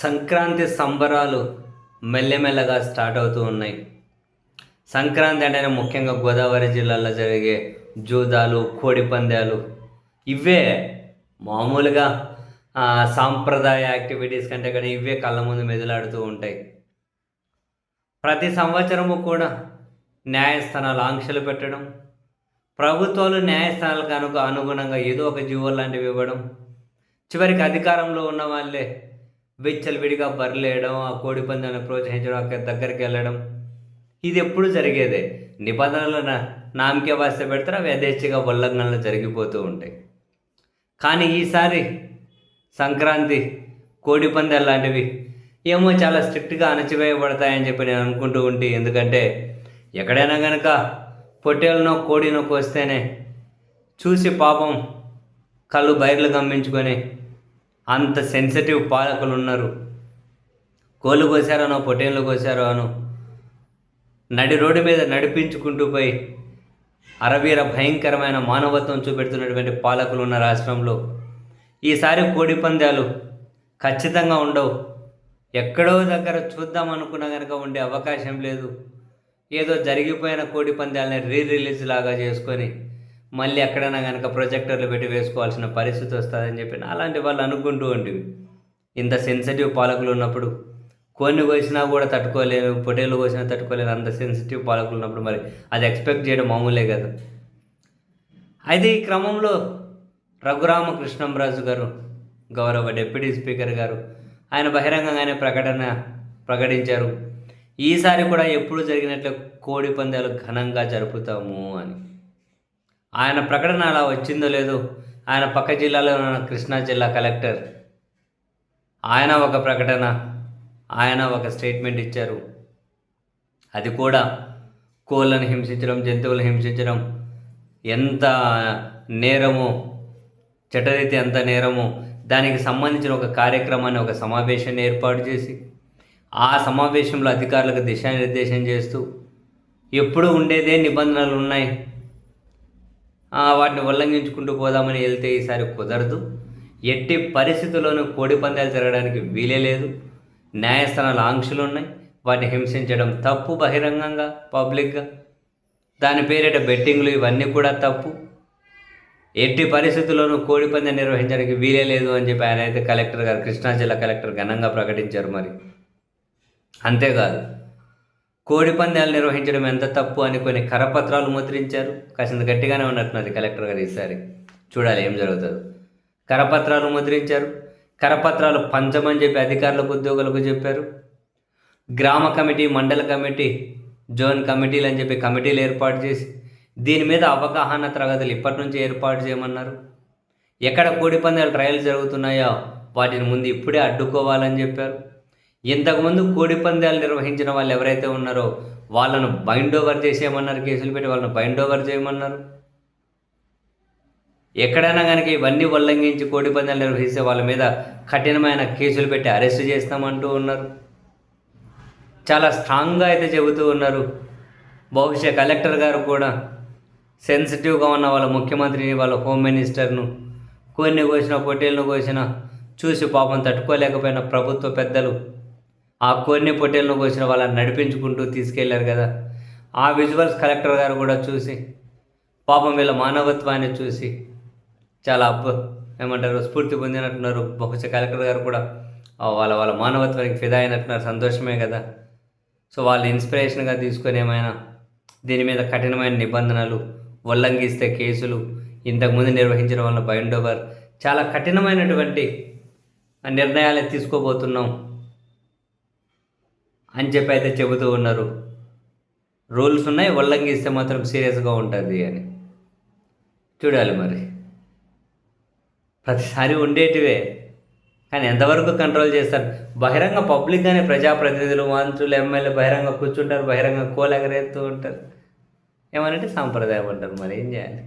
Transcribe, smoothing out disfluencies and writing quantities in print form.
సంక్రాంతి సంబరాలు మెల్లమెల్లగా స్టార్ట్ అవుతూ ఉన్నాయి. సంక్రాంతి అంటేనే ముఖ్యంగా గోదావరి జిల్లాలో జరిగే జూదాలు, కోడి పందాలు ఇవే మామూలుగా సాంప్రదాయ యాక్టివిటీస్ కంటే కూడా ఇవే కళ్ళ ముందు మెదులాడుతూ ఉంటాయి. ప్రతి సంవత్సరము కూడా న్యాయస్థానాలు ఆంక్షలు పెట్టడం, ప్రభుత్వాలు న్యాయస్థానాలకు అనుగుణంగా ఏదో ఒక జీవో లాంటివి ఇవ్వడం, చివరికి అధికారంలో ఉన్న వాళ్ళే విచ్చలవిడిగా బరిలేయడం, ఆ కోడి పందాలను ప్రోత్సహించడం, అక్కడ దగ్గరికి వెళ్ళడం, ఇది ఎప్పుడు జరిగేదే. నిబంధనలు నామకే వాస్తే పెడతారు, అవి యథేచ్ఛగా ఉల్లంఘనలు జరిగిపోతూ ఉంటాయి. కానీ ఈసారి సంక్రాంతి కోడి పందాలు లాంటివి ఏమో చాలా స్ట్రిక్ట్గా అణచివేయబడతాయని చెప్పి నేను అనుకుంటూ ఉంటే, ఎందుకంటే ఎక్కడైనా కనుక పొట్టేలనో కోడినో కోస్తేనే చూసి పాపం కళ్ళు బయర్లు గమ్మించుకొని అంత సెన్సిటివ్ పాలకులు ఉన్నారు. కోళ్ళు కోసారనో పొట్టేళ్ళు కోసారో అను నడి రోడ్డు మీద నడిపించుకుంటూ పోయి అరవీర భయంకరమైన మానవత్వం చూపెడుతున్నటువంటి పాలకులు ఉన్న రాష్ట్రంలో ఈసారి కోడి పందాలు ఖచ్చితంగా ఉండవు. ఎక్కడో దగ్గర చూద్దాం అనుకున్నా కనుక ఉండే అవకాశం లేదు. ఏదో జరిగిపోయిన కోడి పందాలని రిలీజ్ లాగా చేసుకొని మళ్ళీ ఎక్కడైనా కనుక ప్రొజెక్టర్లు పెట్టి వేసుకోవాల్సిన పరిస్థితి వస్తుందని చెప్పి అలాంటి వాళ్ళు అనుకుంటూ ఉంటుంది. ఇంత సెన్సిటివ్ పాలకులు ఉన్నప్పుడు కొన్ని కోసినా కూడా తట్టుకోలేను, పొటేలు కోసినా తట్టుకోలేను, అంత సెన్సిటివ్ పాలకులు ఉన్నప్పుడు మరి అది ఎక్స్పెక్ట్ చేయడం మామూలే కదా. అయితే ఈ క్రమంలో రఘురామకృష్ణంరాజు గారు, గౌరవ డిప్యూటీ స్పీకర్ గారు, ఆయన బహిరంగంగానే ప్రకటించారు, ఈసారి కూడా ఎప్పుడు జరిగినట్లు కోడి పందాలు ఘనంగా జరుపుతాము అని. ఆయన ప్రకటన అలా వచ్చిందో లేదో, ఆయన పక్క జిల్లాలో ఉన్న కృష్ణా జిల్లా కలెక్టర్ ఆయన ఒక ప్రకటన, ఆయన ఒక స్టేట్మెంట్ ఇచ్చారు. అది కూడా కోళ్ళను హింసించడం, జంతువులను హింసించడం ఎంత నేరమో, చట్టరీతి ఎంత నేరమో దానికి సంబంధించిన ఒక కార్యక్రమాన్ని, ఒక సమావేశాన్ని ఏర్పాటు చేసి ఆ సమావేశంలో అధికారులకు దిశానిర్దేశం చేస్తూ ఎప్పుడు ఉండేదే నిబంధనలు ఉన్నాయి, వాటిని ఉల్లంఘించుకుంటూ పోదామని వెళ్తే ఈసారి కుదరదు, ఎట్టి పరిస్థితుల్లోనూ కోడి పందాలు జరగడానికి వీలే లేదు, న్యాయస్థానాల ఆంక్షలు ఉన్నాయి, వాటిని హింసించడం తప్పు, బహిరంగంగా పబ్లిక్గా దాని పేరిట బెట్టింగ్లు ఇవన్నీ కూడా తప్పు, ఎట్టి పరిస్థితుల్లోనూ కోడి పందెం నిర్వహించడానికి వీలే లేదు అని చెప్పి ఆయన అయితే కలెక్టర్ గారు, కృష్ణా జిల్లా కలెక్టర్ ఘనంగా ప్రకటించారు. మరి అంతేకాదు, కోడి పందాలు నిర్వహించడం ఎంత తప్పు అని కొన్ని కరపత్రాలు ముద్రించారు. కాసింత గట్టిగానే ఉన్నట్టున్నది కలెక్టర్ గారు ఈసారి, చూడాలి ఏం జరుగుతుందో. కరపత్రాలు ముద్రించారు, కరపత్రాలు పంచమని చెప్పి అధికారులకు, ఉద్యోగులకు చెప్పారు. గ్రామ కమిటీ, మండల కమిటీ, జోన్ కమిటీలు అని చెప్పి కమిటీలు ఏర్పాటు చేసి దీని మీద అవగాహన తరగతులు ఇప్పటి నుంచి ఏర్పాటు చేయమన్నారు. ఎక్కడ కోడి పందాలు ట్రయల్స్ జరుగుతున్నాయో వాటిని ముందు ఇప్పుడే అడ్డుకోవాలని చెప్పారు. ఇంతకుముందు కోడి పందాలు నిర్వహించిన వాళ్ళు ఎవరైతే ఉన్నారో వాళ్ళను బైండ్ ఓవర్ చేసేయమన్నారు, కేసులు పెట్టి వాళ్ళను బైండ్ ఓవర్ చేయమన్నారు. ఎక్కడైనా కనుక ఇవన్నీ ఉల్లంఘించి కోడి పందాలు నిర్వహిస్తే వాళ్ళ మీద కఠినమైన కేసులు పెట్టి అరెస్ట్ చేస్తామంటూ ఉన్నారు. చాలా స్ట్రాంగ్గా అయితే చెబుతూ ఉన్నారు. బహుశా కలెక్టర్ గారు కూడా సెన్సిటివ్గా ఉన్న వాళ్ళ ముఖ్యమంత్రిని, వాళ్ళ హోమ్ మినిస్టర్ను, కొన్ని కోసిన పొట్టేళ్ళను కోసిన చూసి పాపం తట్టుకోలేకపోయిన ప్రభుత్వ పెద్దలు ఆ కొన్ని పొట్టేళ్ళను కోసిన వాళ్ళని నడిపించుకుంటూ తీసుకెళ్లారు కదా, ఆ విజువల్స్ కలెక్టర్ గారు కూడా చూసి పాపం వీళ్ళ మానవత్వాన్ని చూసి చాలా ఏమంటారు స్ఫూర్తి పొందినట్టున్నారు. బహుశా కలెక్టర్ గారు కూడా వాళ్ళ వాళ్ళ మానవత్వానికి ఫిదా అయినట్టున్నారు. సంతోషమే కదా. సో వాళ్ళు ఇన్స్పిరేషన్గా తీసుకొని ఏమైనా దీని మీద కఠినమైన నిబంధనలు, ఉల్లంఘిస్తే కేసులు, ఇంతకుముందు నిర్వహించిన వాళ్ళ బైండ్ ఓవర్, చాలా కఠినమైనటువంటి నిర్ణయాలు తీసుకోబోతున్నాం అని చెప్పి అయితే చెబుతూ ఉన్నారు. రూల్స్ ఉన్నాయి, ఉల్లంఘిస్తే మాత్రం సీరియస్గా ఉంటుంది అని. చూడాలి మరి. ప్రతిసారి ఉండేటివే కానీ ఎంతవరకు కంట్రోల్ చేస్తారు. బహిరంగ పబ్లిక్గానే ప్రజాప్రతినిధులు, మంత్రులు, ఎమ్మెల్యే బహిరంగ కూర్చుంటారు, బహిరంగ కోలెగరేస్తూ ఉంటారు. ఏమనంటే సాంప్రదాయం అంటారు. మరి ఏం చేయాలి?